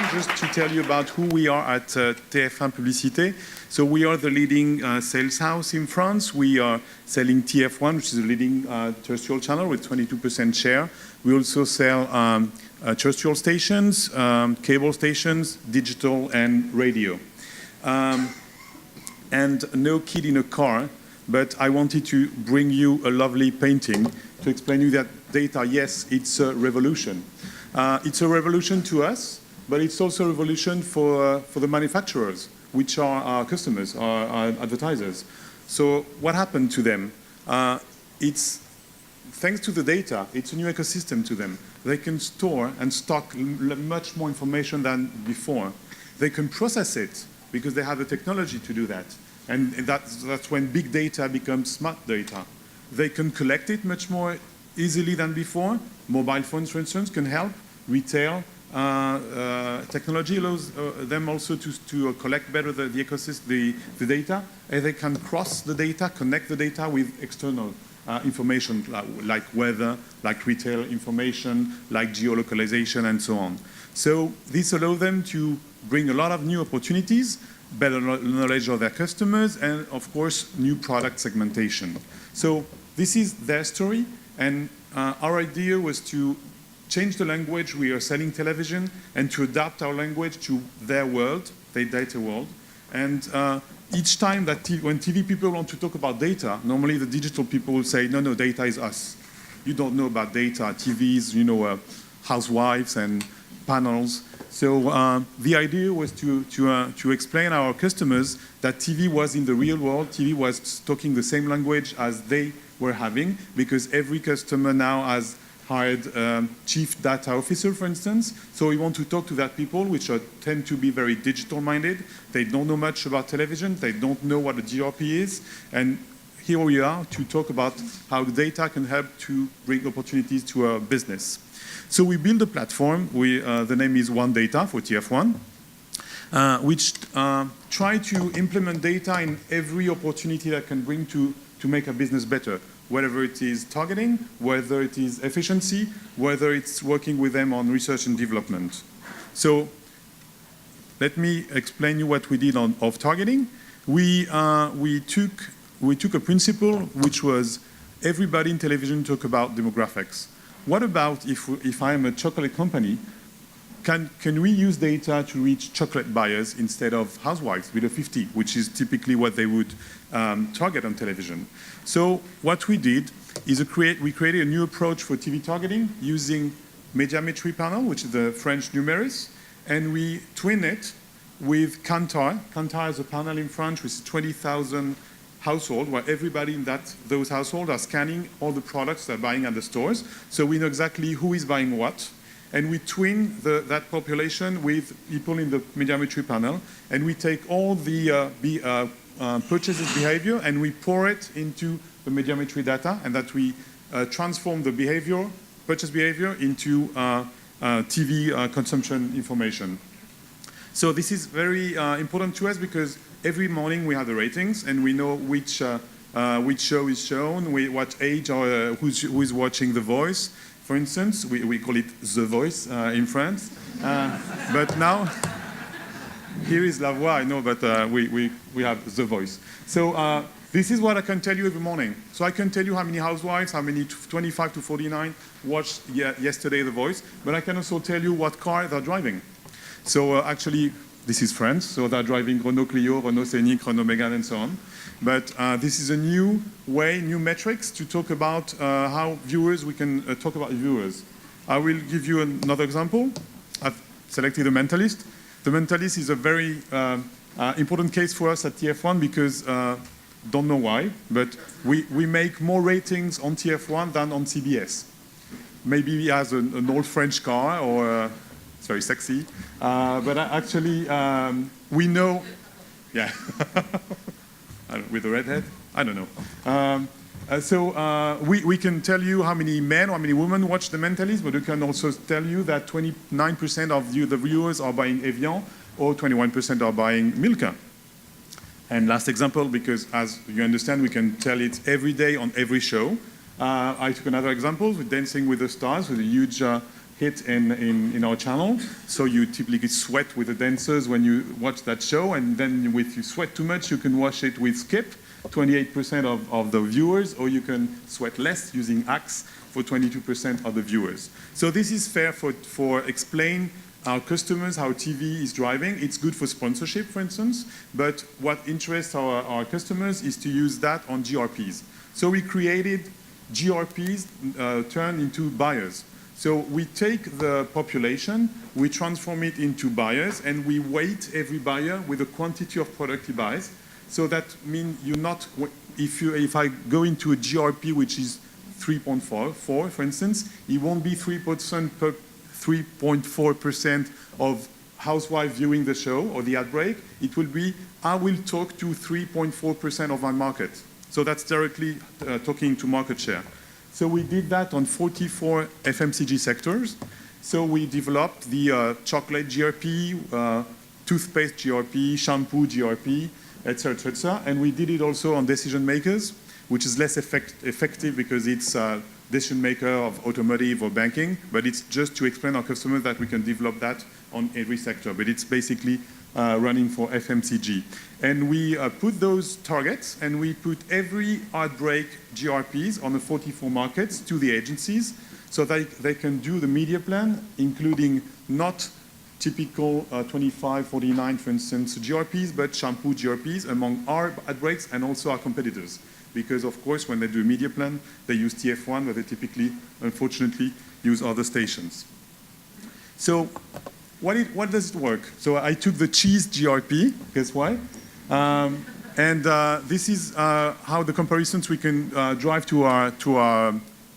just to tell you about who we are at TF1 Publicité. So we are the leading sales house in France. We are selling TF1, which is a leading terrestrial channel with 22% share. We also sell terrestrial stations, cable stations, digital, and radio. And no kid in a car, but I wanted to bring you a lovely painting to explain you that data, yes, it's a revolution. It's a revolution to us, but it's also a revolution for the manufacturers, which are our customers, our advertisers. So what happened to them? It's thanks to the data, it's a new ecosystem to them. They can store and stock much more information than before. They can process it because they have the technology to do that. And that's when big data becomes smart data. They can collect it much more easily than before. Mobile phones, for instance, can help. Retail technology allows them also to collect better the ecosystem, the data, and they can cross the data, connect the data with external information like weather, like retail information, like geolocalization, and so on. So this allows them to bring a lot of new opportunities, better knowledge of their customers, and of course, new product segmentation. So this is their story, and our idea was to change the language we are selling television and to adapt our language to their world, their data world. And each time that when TV people want to talk about data, normally the digital people will say, no, data is us. You don't know about data, TVs, housewives and panels. So the idea was to explain our customers that TV was in the real world, TV was talking the same language as they were having, because every customer now has hired chief data officer, for instance. So we want to talk to that people, which tend to be very digital-minded. They don't know much about television. They don't know what a GRP is. And here we are to talk about how data can help to bring opportunities to our business. So we build a platform. The name is One Data for TF1, which try to implement data in every opportunity that can bring to make a business better, whether it is targeting, whether it is efficiency, whether it's working with them on research and development. So let me explain you what we did of targeting. We took a principle which was everybody in television talk about demographics. What about if I am a chocolate company, can we use data to reach chocolate buyers instead of housewives below 50, which is typically what they would target on television? So what we did is we created a new approach for TV targeting using Médiamétrie panel, which is the French numeris, and we twin it with Kantar. Kantar is a panel in France with 20,000 households, where everybody in those households are scanning all the products they're buying at the stores. So we know exactly who is buying what. And we twin that population with people in the Médiamétrie panel, and we take all the purchases behavior and we pour it into the Médiamétrie data, and that we transform the purchase behavior into TV consumption information. So this is very important to us because every morning we have the ratings and we know which show is shown, what age or who is watching The Voice. For instance, we call it The Voice in France. But now, here is La Voix, I know, but we have The Voice. So this is what I can tell you every morning. So I can tell you how many housewives, how many 25 to 49 watched yesterday The Voice, but I can also tell you what car they're driving. So actually, this is France, so they're driving Renault Clio, Renault Scenic, Renault Megane, and so on. But this is a new way, new metrics to talk about how we can talk about viewers. I will give you another example. I've selected The Mentalist. The Mentalist is a very important case for us at TF1 because, don't know why, but we make more ratings on TF1 than on CBS. Maybe he has an old French car or it's very sexy. But actually, we know, yeah. With a redhead? I don't know. So we can tell you how many men or how many women watch The Mentalist, but we can also tell you that 29% of the viewers are buying Evian or 21% are buying Milka. And last example, because as you understand, we can tell it every day on every show. I took another example with Dancing with the Stars, with a huge hit in our channel. So you typically sweat with the dancers when you watch that show, and then if you sweat too much, you can watch it with skip, 28% of the viewers, or you can sweat less using Axe for 22% of the viewers. So this is fair for explain our customers how TV is driving. It's good for sponsorship, for instance, but what interests our customers is to use that on GRPs. So we created GRPs turned into buyers. So we take the population, we transform it into buyers, and we weight every buyer with the quantity of product he buys. So that means you're not, if I go into a GRP which is 3.4, for instance, it won't be 3.4% of housewives viewing the show or the ad break. It will be, I will talk to 3.4% of my market. So that's directly talking to market share. So we did that on 44 FMCG sectors. So we developed the chocolate GRP, toothpaste GRP, shampoo GRP, etc., etc. And we did it also on decision makers, which is less effective because it's a decision maker of automotive or banking, but it's just to explain our customers that we can develop that on every sector. But it's basically running for FMCG. And we put those targets, and we put every outbreak GRPs on the 44 markets to the agencies, so that they can do the media plan, including not typical 25, 49, for instance, GRPs, but shampoo GRPs among our outbreaks and also our competitors. Because, of course, when they do a media plan, they use TF1, but they typically, unfortunately, use other stations. So what does it work? So I took the cheese GRP, guess why? This is how the comparisons we can drive to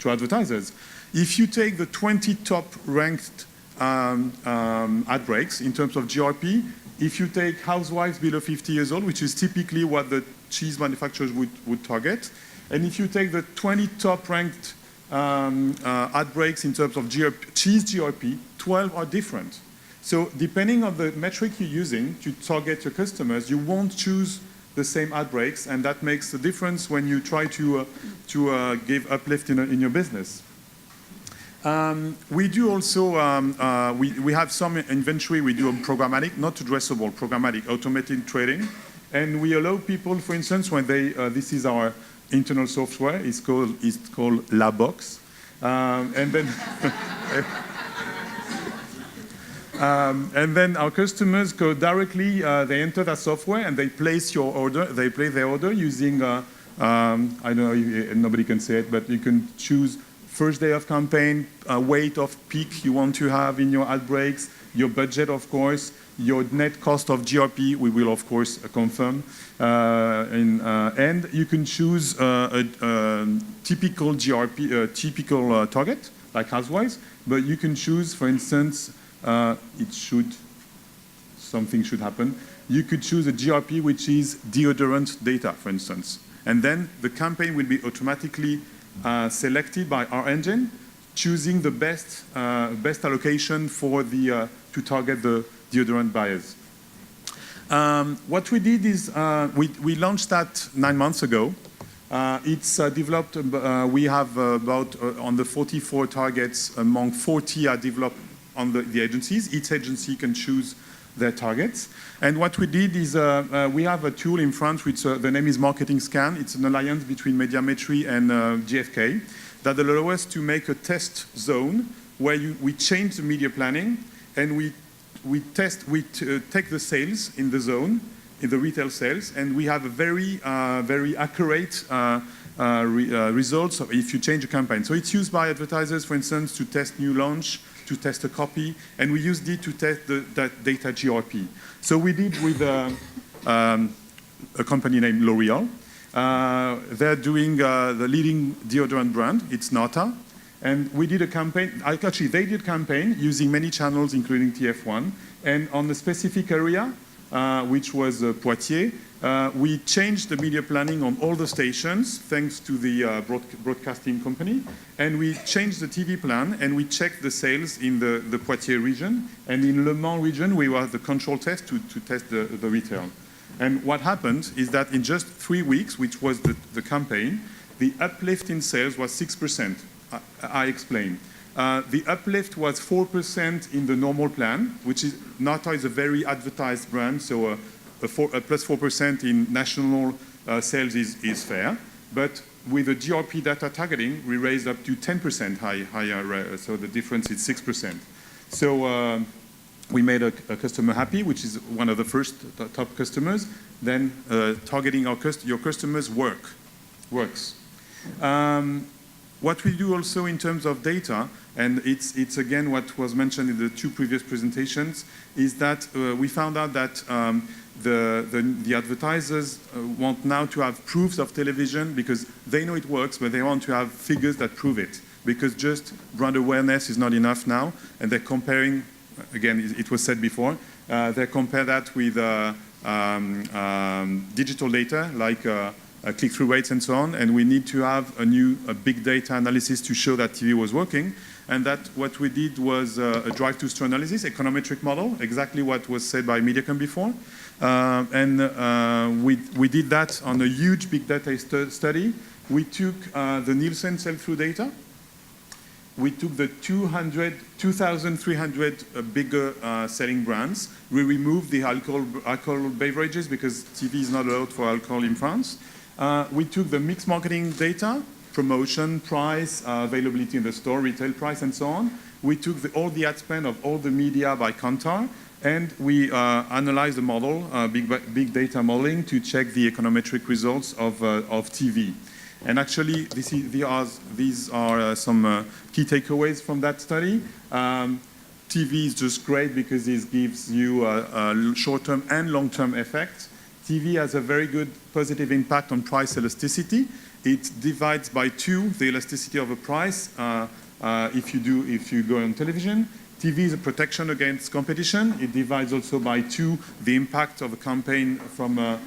advertisers. If you take the 20 top ranked ad breaks in terms of GRP, if you take housewives below 50 years old, which is typically what the cheese manufacturers would target, and if you take the 20 top ranked ad breaks in terms of cheese GRP, 12 are different. So depending on the metric you're using to target your customers, you won't choose the same ad breaks, and that makes a difference when you try to give uplift in your business. We do also, we have some inventory we do on programmatic, not addressable, programmatic, automated trading. And we allow people, for instance, when they, this is our internal software, it's called La Box. And then our customers go directly, they enter that software and they place your order, they place their order using, I don't know, nobody can say it, but you can choose first day of campaign, weight of peak you want to have in your ad breaks, your budget, of course, your net cost of GRP, we will, of course, confirm. And you can choose a typical GRP, typical target, like housewives, but you can choose, for instance, something should happen. You could choose a GRP which is deodorant data, for instance. And then the campaign will be automatically selected by our engine, choosing the best allocation for the to target the deodorant buyers. What we did is we launched that 9 months ago. It's developed. We have about on the 44 targets, among 40 are developed on the agencies. Each agency can choose their targets. And what we did is we have a tool in France which the name is Marketing Scan. It's an alliance between Médiamétrie and GfK that allows us to make a test zone where we change the media planning and we take the sales in the zone, in the retail sales, and we have a very accurate results if you change a campaign. So it's used by advertisers, for instance, to test new launch, to test a copy, and we used it to test that data GRP. So we did with a company named L'Oréal. They're doing the leading deodorant brand, it's Nata. And we did a campaign, actually they did a campaign using many channels, including TF1. And on the specific area, which was Poitiers, we changed the media planning on all the stations, thanks to the broadcasting company. And we changed the TV plan, and we checked the sales in the Poitiers region. And in Le Mans region, we were the control test to test the retail. And what happened is that in just 3 weeks, which was the campaign, the uplift in sales was 6%. I explain. The uplift was 4% in the normal plan, which is Nata is a very advertised brand, so a plus 4% in national sales is fair. But with the GRP data targeting, we raised up to 10% higher, so the difference is 6%. So we made a customer happy, which is one of the first top customers. Then targeting your customers works. What we do also in terms of data, and it's again what was mentioned in the two previous presentations, is that we found out that the advertisers want now to have proofs of television because they know it works, but they want to have figures that prove it. Because just brand awareness is not enough now, and they're comparing, again, it was said before, they compare that with digital data like click-through rates and so on, and we need to have a big data analysis to show that TV was working. And that what we did was a drive-to-store analysis, econometric model, exactly what was said by Mediacom before. We did that on a huge big data study. We took the Nielsen sell-through data. We took the 2,300 bigger selling brands. We removed the alcohol beverages because TV is not allowed for alcohol in France. We took the mixed marketing data, promotion, price, availability in the store, retail price, and so on. We took all the ad spend of all the media by Kantar, and we analyzed the model, big data modeling, to check the econometric results of TV. And actually, these are some key takeaways from that study. TV is just great because it gives you a short-term and long-term effect. TV has a very good positive impact on price elasticity. It divides by 2 the elasticity of a price if you go on television. TV is a protection against competition. It divides also by 2 the impact of a campaign from a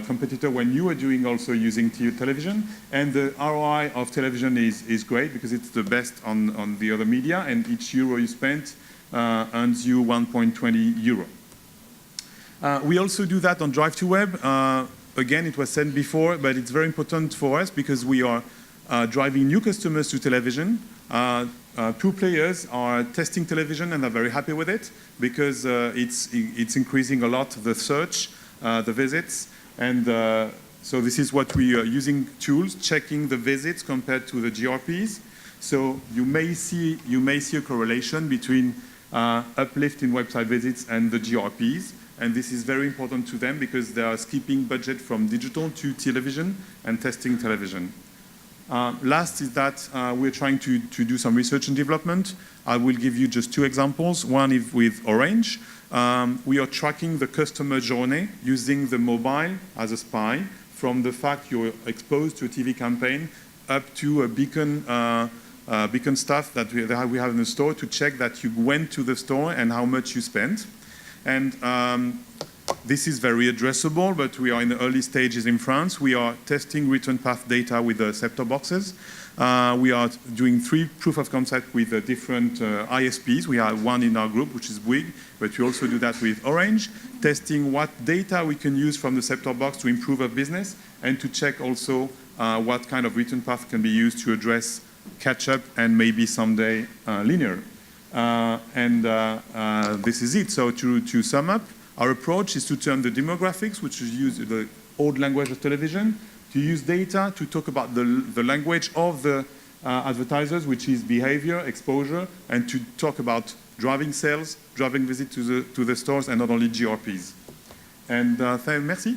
competitor when you are doing also using television. And the ROI of television is great because it's the best on the other media, and each euro you spent earns you 1.20 euro. We also do that on Drive to Web. Again, it was said before, but it's very important for us because we are driving new customers to television. 2 players are testing television and are very happy with it because it's increasing a lot the search, the visits, and so this is what we are using tools, checking the visits compared to the GRPs. So you may see a correlation between uplift in website visits and the GRPs. And this is very important to them because they are skipping budget from digital to television and testing television. Last is that we're trying to do some research and development. I will give you just 2 examples. One is with Orange. We are tracking the customer journey using the mobile as a spy from the fact you're exposed to a TV campaign up to a beacon stuff that we have in the store to check that you went to the store and how much you spent. And this is very addressable, but we are in the early stages in France. We are testing return path data with the set-top boxes. We are doing 3 proof of concept with different ISPs. We have one in our group, which is Bouygues, but we also do that with Orange, testing what data we can use from the set-top box to improve our business and to check also what kind of return path can be used to address catch-up and maybe someday linear. This is it. So to sum up, our approach is to turn the demographics, which is use the old language of television, to use data to talk about the language of the advertisers, which is behavior, exposure, and to talk about driving sales, driving visit to the stores, and not only GRPs. And merci.